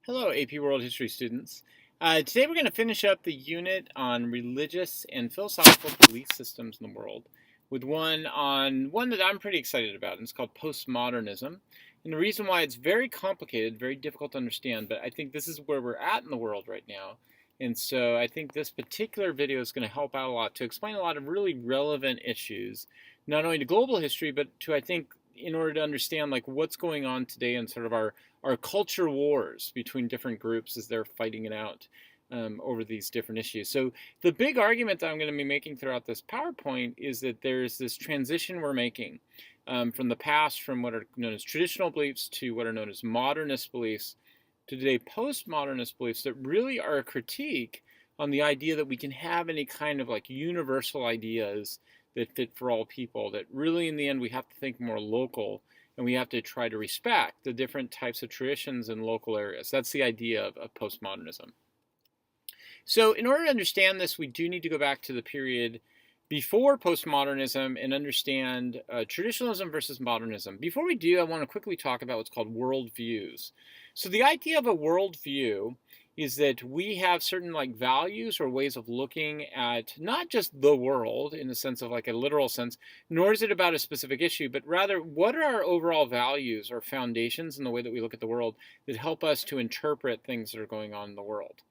Hello, AP World History students. Today we're going to finish up the unit on religious and philosophical belief systems in the world with one that I'm pretty excited about, and it's called Postmodernism. And the reason why it's very complicated, very difficult to understand, but I think this is where we're at in the world right now. And so I think this particular video is going to help out a lot to explain a lot of really relevant issues, not only to global history, but to, I think, in order to understand like what's going on today in sort of our culture wars between different groups as they're fighting it out over these different issues. So the big argument that I'm going to be making throughout this PowerPoint is that there's this transition we're making from the past, from what are known as traditional beliefs to what are known as modernist beliefs, to today postmodernist beliefs that really are a critique on the idea that we can have any kind of like universal ideas that fit for all people, that really in the end we have to think more local and we have to try to respect the different types of traditions in local areas. That's the idea of postmodernism. So in order to understand this, we do need to go back to the period before postmodernism and understand traditionalism versus modernism. Before we do, I want to quickly talk about what's called worldviews. So the idea of a worldview is that we have certain like values or ways of looking at not just the world in the sense of like a literal sense, nor is it about a specific issue, but rather what are our overall values or foundations in the way that we look at the world that help us to interpret things that are going on in the world.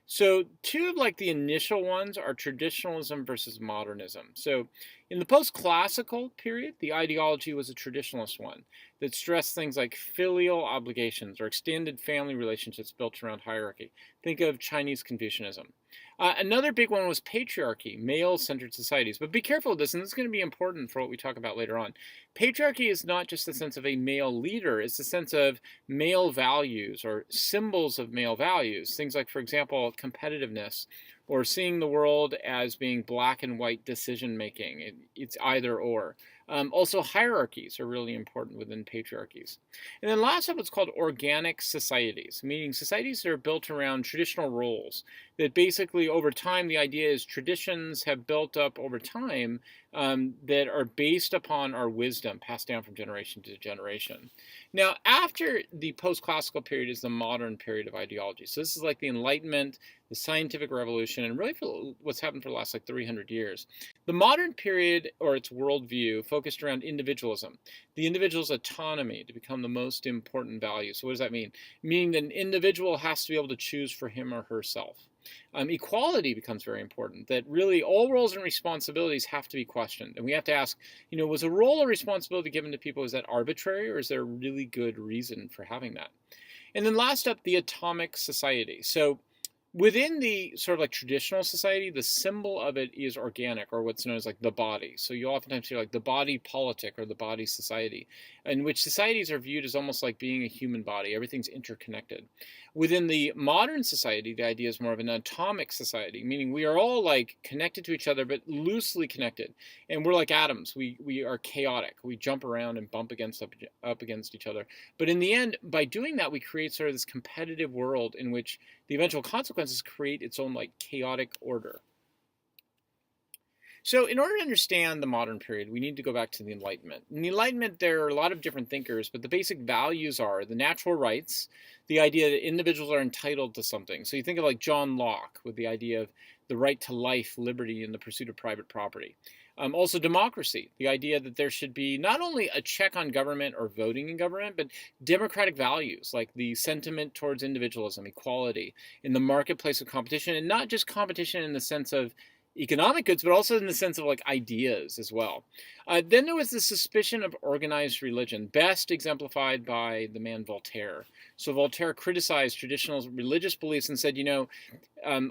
So two of like the initial ones are traditionalism versus modernism. So in the post-classical period, the ideology was a traditionalist one that stressed things like filial obligations or extended family relationships built around hierarchy. Think of Chinese Confucianism. Another big one was patriarchy, male-centered societies. But be careful of this, and this is going to be important for what we talk about later on. Patriarchy is not just the sense of a male leader, it's the sense of male values or symbols of male values. Things like, for example, competitiveness or seeing the world as being black and white decision making. It's either or. Also, hierarchies are really important within patriarchies. And then last up, what's called organic societies, meaning societies that are built around traditional roles. That basically, over time, the idea is traditions have built up over time that are based upon our wisdom passed down from generation to generation. Now, after the post-classical period is the modern period of ideology. So this is like the Enlightenment, the scientific revolution, and really for what's happened for the last like 300 years. The modern period, or its worldview, focused around individualism, the individual's autonomy to become the most important value. So what does that mean? Meaning that an individual has to be able to choose for him or herself. Equality becomes very important, that really all roles and responsibilities have to be questioned. And we have to ask, was a role or responsibility given to people, is that arbitrary, or is there a really good reason for having that? And then last up, the atomic society. So within the sort of like traditional society, the symbol of it is organic, or what's known as like the body. So you oftentimes hear like the body politic or the body society, in which societies are viewed as almost like being a human body. Everything's interconnected. Within the modern society, the idea is more of an atomic society, meaning we are all like connected to each other, but loosely connected. And we're like atoms. We are chaotic. We jump around and bump up against each other. But in the end, by doing that, we create sort of this competitive world in which the eventual consequences create its own like chaotic order. So in order to understand the modern period, we need to go back to the Enlightenment. In the Enlightenment, there are a lot of different thinkers, but the basic values are the natural rights, the idea that individuals are entitled to something. So you think of like John Locke with the idea of the right to life, liberty, and the pursuit of private property. Also democracy, the idea that there should be not only a check on government or voting in government, but democratic values like the sentiment towards individualism, equality, in the marketplace of competition, and not just competition in the sense of economic goods, but also in the sense of like ideas as well. Then there was the suspicion of organized religion, best exemplified by the man Voltaire. So Voltaire criticized traditional religious beliefs and said,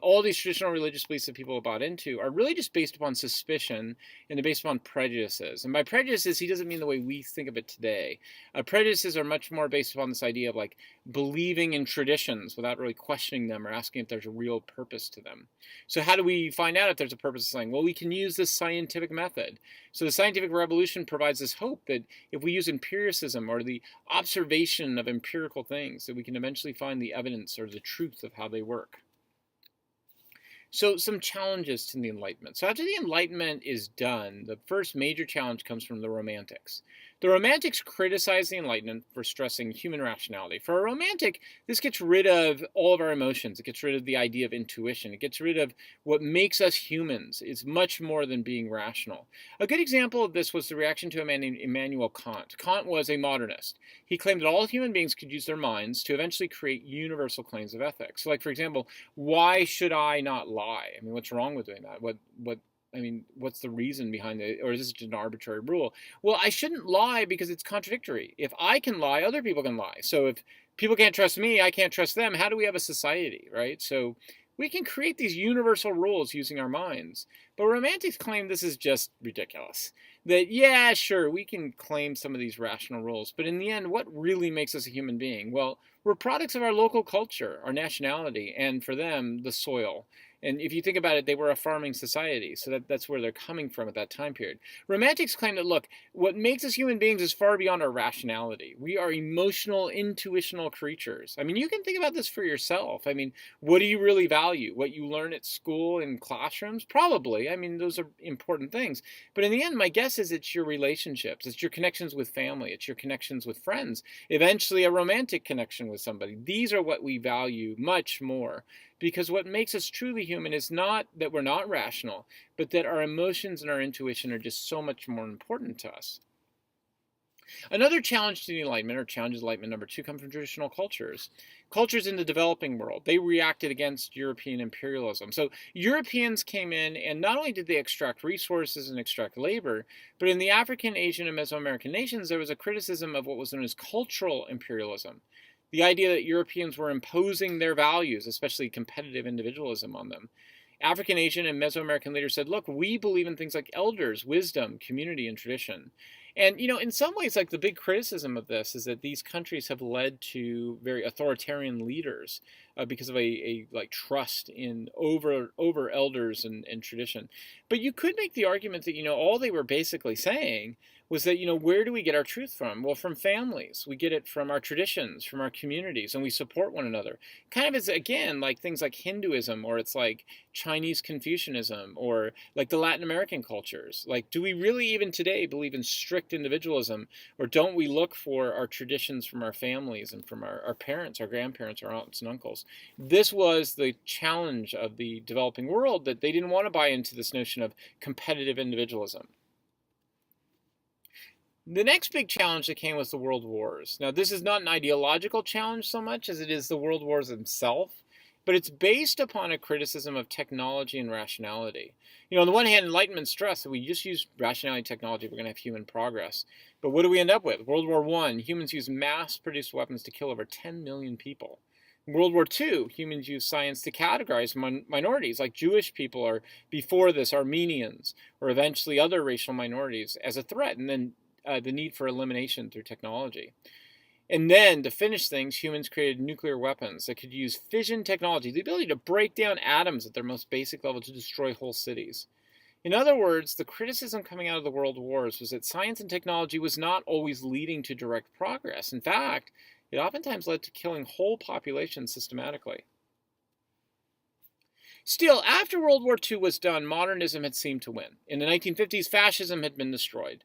all these traditional religious beliefs that people have bought into are really just based upon suspicion, and they're based upon prejudices. And by prejudices, he doesn't mean the way we think of it today. Prejudices are much more based upon this idea of like believing in traditions without really questioning them or asking if there's a real purpose to them. So how do we find out if there's a purpose to something? Well, we can use this scientific method. So the scientific revolution provides this hope that if we use empiricism or the observation of empirical things, that we can eventually find the evidence or the truth of how they work. So some challenges to the Enlightenment. So after the Enlightenment is done, the first major challenge comes from the Romantics. The Romantics criticize the Enlightenment for stressing human rationality. For a Romantic, this gets rid of all of our emotions. It gets rid of the idea of intuition. It gets rid of what makes us humans. It's much more than being rational. A good example of this was the reaction to a man named Immanuel Kant. Kant was a modernist. He claimed that all human beings could use their minds to eventually create universal claims of ethics. So, like, for example, why should I not lie? I mean, what's wrong with doing that? What's the reason behind it? Or is this just an arbitrary rule? Well, I shouldn't lie because it's contradictory. If I can lie, other people can lie. So if people can't trust me, I can't trust them. How do we have a society, right? So we can create these universal rules using our minds. But Romantics claim this is just ridiculous. That, yeah, sure, we can claim some of these rational rules, but in the end, what really makes us a human being? Well, we're products of our local culture, our nationality, and for them, the soil. And if you think about it, they were a farming society, so that's where they're coming from at that time period. Romantics claim that, look, what makes us human beings is far beyond our rationality. We are emotional, intuitional creatures. I mean, you can think about this for yourself. I mean, what do you really value? What you learn at school in classrooms? Probably. I mean, those are important things. But in the end, my guess is it's your relationships. It's your connections with family. It's your connections with friends. Eventually, a romantic connection with somebody. These are what we value much more. Because what makes us truly human is not that we're not rational, but that our emotions and our intuition are just so much more important to us. Another challenge to the Enlightenment, or challenges Enlightenment number 2, come from traditional cultures. Cultures in the developing world, they reacted against European imperialism. So Europeans came in, and not only did they extract resources and extract labor, but in the African, Asian, and Mesoamerican nations, there was a criticism of what was known as cultural imperialism. The idea that Europeans were imposing their values, especially competitive individualism, on them. African, Asian, and Mesoamerican leaders said, look, we believe in things like elders, wisdom, community, and tradition. And, in some ways, like, the big criticism of this is that these countries have led to very authoritarian leaders because of a trust in over elders and tradition. But you could make the argument that, all they were basically saying was that, where do we get our truth from? Well, from families. We get it from our traditions, from our communities, and we support one another. Kind of is, again, like things like Hinduism, or it's like Chinese Confucianism, or like the Latin American cultures. Like, do we really even today believe in strict individualism, or don't we look for our traditions from our families and from our parents, our grandparents, our aunts and uncles? This was the challenge of the developing world, that they didn't want to buy into this notion of competitive individualism. The next big challenge that came was the world wars. Now, this is not an ideological challenge so much as it is the world wars themselves, but it's based upon a criticism of technology and rationality. On the one hand, Enlightenment stressed that we just use rationality and technology, we're going to have human progress. But what do we end up with? World War I, humans used mass-produced weapons to kill over 10 million people. In World War II, humans used science to categorize minorities, like Jewish people, or before this, Armenians, or eventually other racial minorities, as a threat, and then the need for elimination through technology. And then, to finish things, humans created nuclear weapons that could use fission technology, the ability to break down atoms at their most basic level to destroy whole cities. In other words, the criticism coming out of the world wars was that science and technology was not always leading to direct progress. In fact, it oftentimes led to killing whole populations systematically. Still, after World War II was done, modernism had seemed to win. In the 1950s, fascism had been destroyed.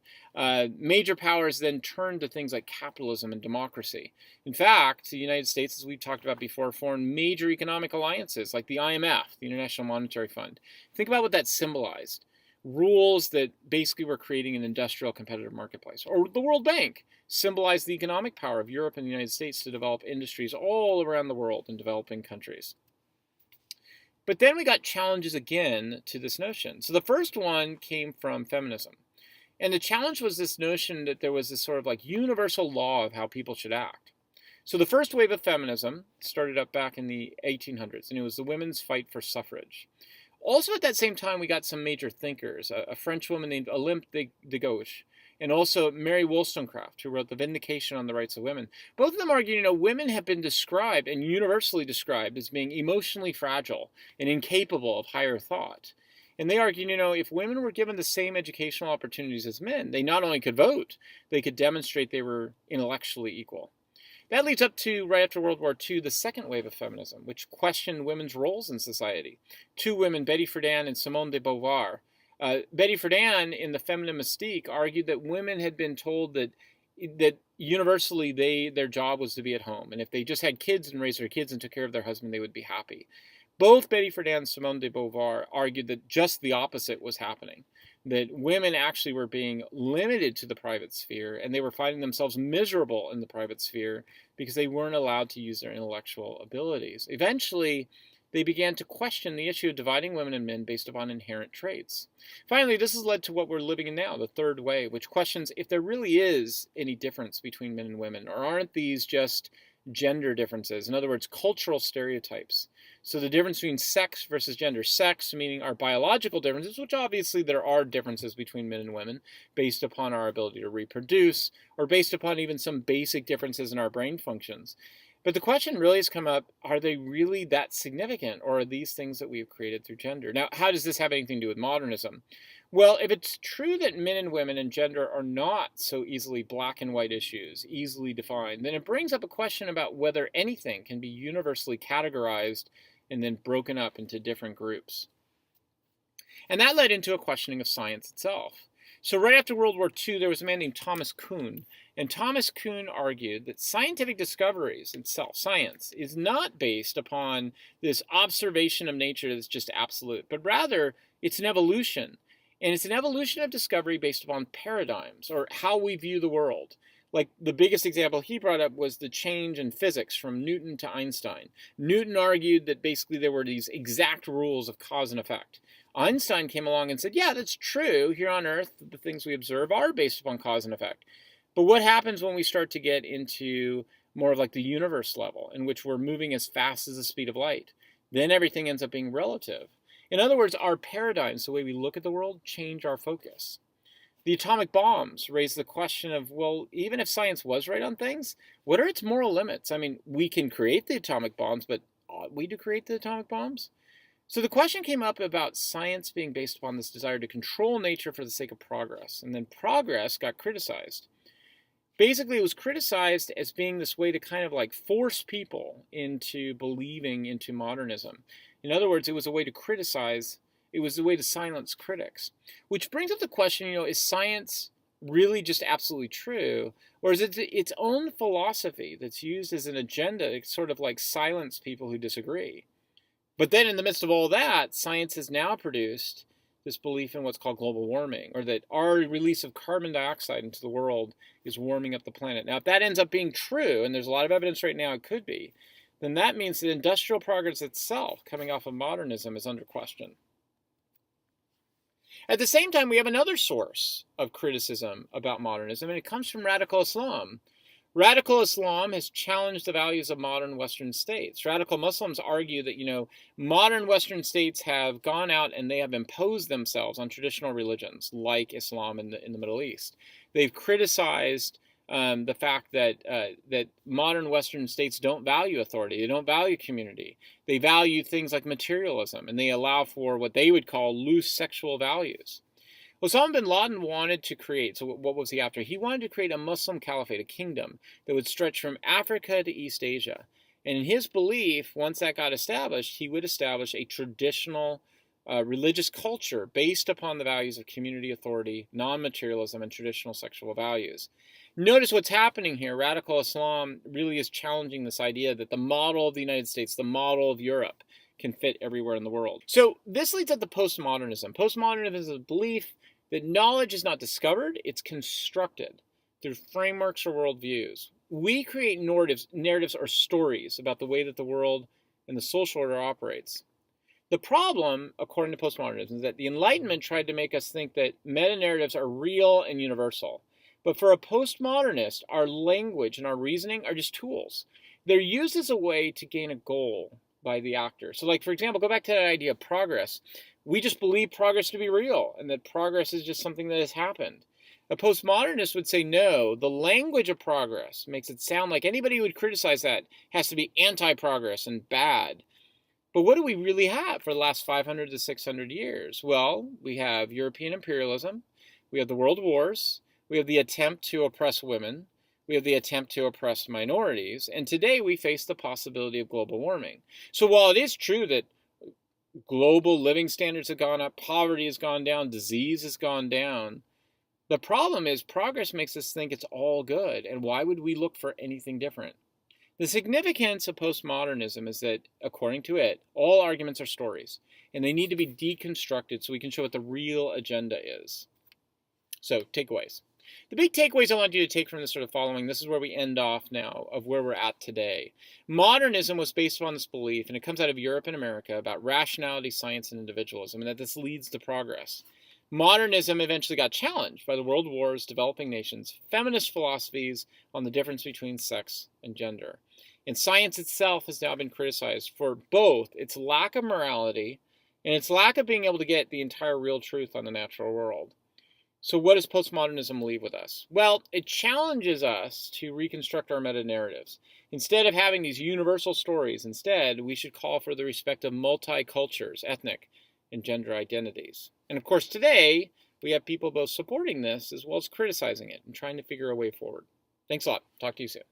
Major powers then turned to things like capitalism and democracy. In fact, the United States, as we've talked about before, formed major economic alliances like the IMF, the International Monetary Fund. Think about what that symbolized. Rules that basically were creating an industrial competitive marketplace. Or the World Bank symbolized the economic power of Europe and the United States to develop industries all around the world in developing countries. But then we got challenges again to this notion. So the first one came from feminism. And the challenge was this notion that there was this sort of like universal law of how people should act. So the first wave of feminism started up back in the 1800s, and it was the women's fight for suffrage. Also at that same time, we got some major thinkers, a French woman named Olympe de Gauche, and also Mary Wollstonecraft, who wrote The Vindication on the Rights of Women. Both of them argue, women have been described, and universally described, as being emotionally fragile and incapable of higher thought. And they argue, if women were given the same educational opportunities as men, they not only could vote, they could demonstrate they were intellectually equal. That leads up to, right after World War II, the second wave of feminism, which questioned women's roles in society. Two women, Betty Friedan and Simone de Beauvoir, Betty Friedan in The Feminine Mystique argued that women had been told that universally their job was to be at home, and if they just had kids and raised their kids and took care of their husband, they would be happy. Both Betty Friedan and Simone de Beauvoir argued that just the opposite was happening, that women actually were being limited to the private sphere, and they were finding themselves miserable in the private sphere because they weren't allowed to use their intellectual abilities. Eventually, they began to question the issue of dividing women and men based upon inherent traits. Finally, this has led to what we're living in now, the third way, which questions if there really is any difference between men and women, or aren't these just gender differences? In other words, cultural stereotypes. So the difference between sex versus gender. Sex meaning our biological differences, which obviously there are differences between men and women based upon our ability to reproduce, or based upon even some basic differences in our brain functions. But the question really has come up, are they really that significant, or are these things that we've created through gender? Now, how does this have anything to do with modernism? Well, if it's true that men and women and gender are not so easily black and white issues, easily defined, then it brings up a question about whether anything can be universally categorized and then broken up into different groups. And that led into a questioning of science itself. So right after World War II, there was a man named Thomas Kuhn. And Thomas Kuhn argued that scientific discoveries itself, science, is not based upon this observation of nature that's just absolute, but rather it's an evolution. And it's an evolution of discovery based upon paradigms, or how we view the world. Like the biggest example he brought up was the change in physics from Newton to Einstein. Newton argued that basically there were these exact rules of cause and effect. Einstein came along and said, yeah, that's true. Here on Earth, the things we observe are based upon cause and effect. But what happens when we start to get into more of like the universe level, in which we're moving as fast as the speed of light? Then everything ends up being relative. In other words, our paradigms, the way we look at the world, change our focus. The atomic bombs raise the question of, well, even if science was right on things, what are its moral limits? I mean, we can create the atomic bombs, but ought we to create the atomic bombs? So the question came up about science being based upon this desire to control nature for the sake of progress. And then progress got criticized. Basically, it was criticized as being this way to kind of like force people into believing into modernism. In other words, it was a way to criticize, it was a way to silence critics. Which brings up the question, is science really just absolutely true? Or is it its own philosophy that's used as an agenda to sort of like silence people who disagree? But then in the midst of all that, science has now produced this belief in what's called global warming, or that our release of carbon dioxide into the world is warming up the planet. Now, if that ends up being true, and there's a lot of evidence right now it could be, then that means that industrial progress itself, coming off of modernism, is under question. At the same time, we have another source of criticism about modernism, and it comes from radical Islam. Radical Islam has challenged the values of modern Western states. Radical Muslims argue that, modern Western states have gone out and they have imposed themselves on traditional religions like Islam in the Middle East. They've criticized the fact that modern Western states don't value authority. They don't value community. They value things like materialism, and they allow for what they would call loose sexual values. Osama bin Laden wanted to create, so what was he after? He wanted to create a Muslim caliphate, a kingdom that would stretch from Africa to East Asia. And in his belief, once that got established, he would establish a traditional religious culture based upon the values of community authority, non-materialism, and traditional sexual values. Notice what's happening here. Radical Islam really is challenging this idea that the model of the United States, the model of Europe, can fit everywhere in the world. So this leads up to postmodernism. Postmodernism is a belief that knowledge is not discovered, it's constructed through frameworks or worldviews. We create narratives or stories about the way that the world and the social order operates. The problem, according to postmodernism, is that the Enlightenment tried to make us think that meta-narratives are real and universal. But for a postmodernist, our language and our reasoning are just tools. They're used as a way to gain a goal by the actor. So like, for example, go back to that idea of progress. We just believe progress to be real, and that progress is just something that has happened. A postmodernist would say, no, the language of progress makes it sound like anybody who would criticize that has to be anti-progress and bad. But what do we really have for the last 500 to 600 years? Well, we have European imperialism, we have the world wars, we have the attempt to oppress women, we have the attempt to oppress minorities, and today we face the possibility of global warming. So while it is true that global living standards have gone up, poverty has gone down, disease has gone down. The problem is progress makes us think it's all good, and why would we look for anything different? The significance of postmodernism is that, according to it, all arguments are stories, and they need to be deconstructed so we can show what the real agenda is. So, takeaways. The big takeaways I want you to take from this sort of following, this is where we end off now, of where we're at today. Modernism was based on this belief, and it comes out of Europe and America, about rationality, science, and individualism, and that this leads to progress. Modernism eventually got challenged by the world wars, developing nations, feminist philosophies on the difference between sex and gender. And science itself has now been criticized for both its lack of morality and its lack of being able to get the entire real truth on the natural world. So what does postmodernism leave with us? Well, it challenges us to reconstruct our meta-narratives. Instead of having these universal stories, instead, we should call for the respect of multi-cultures, ethnic, and gender identities. And of course, today, we have people both supporting this as well as criticizing it and trying to figure a way forward. Thanks a lot. Talk to you soon.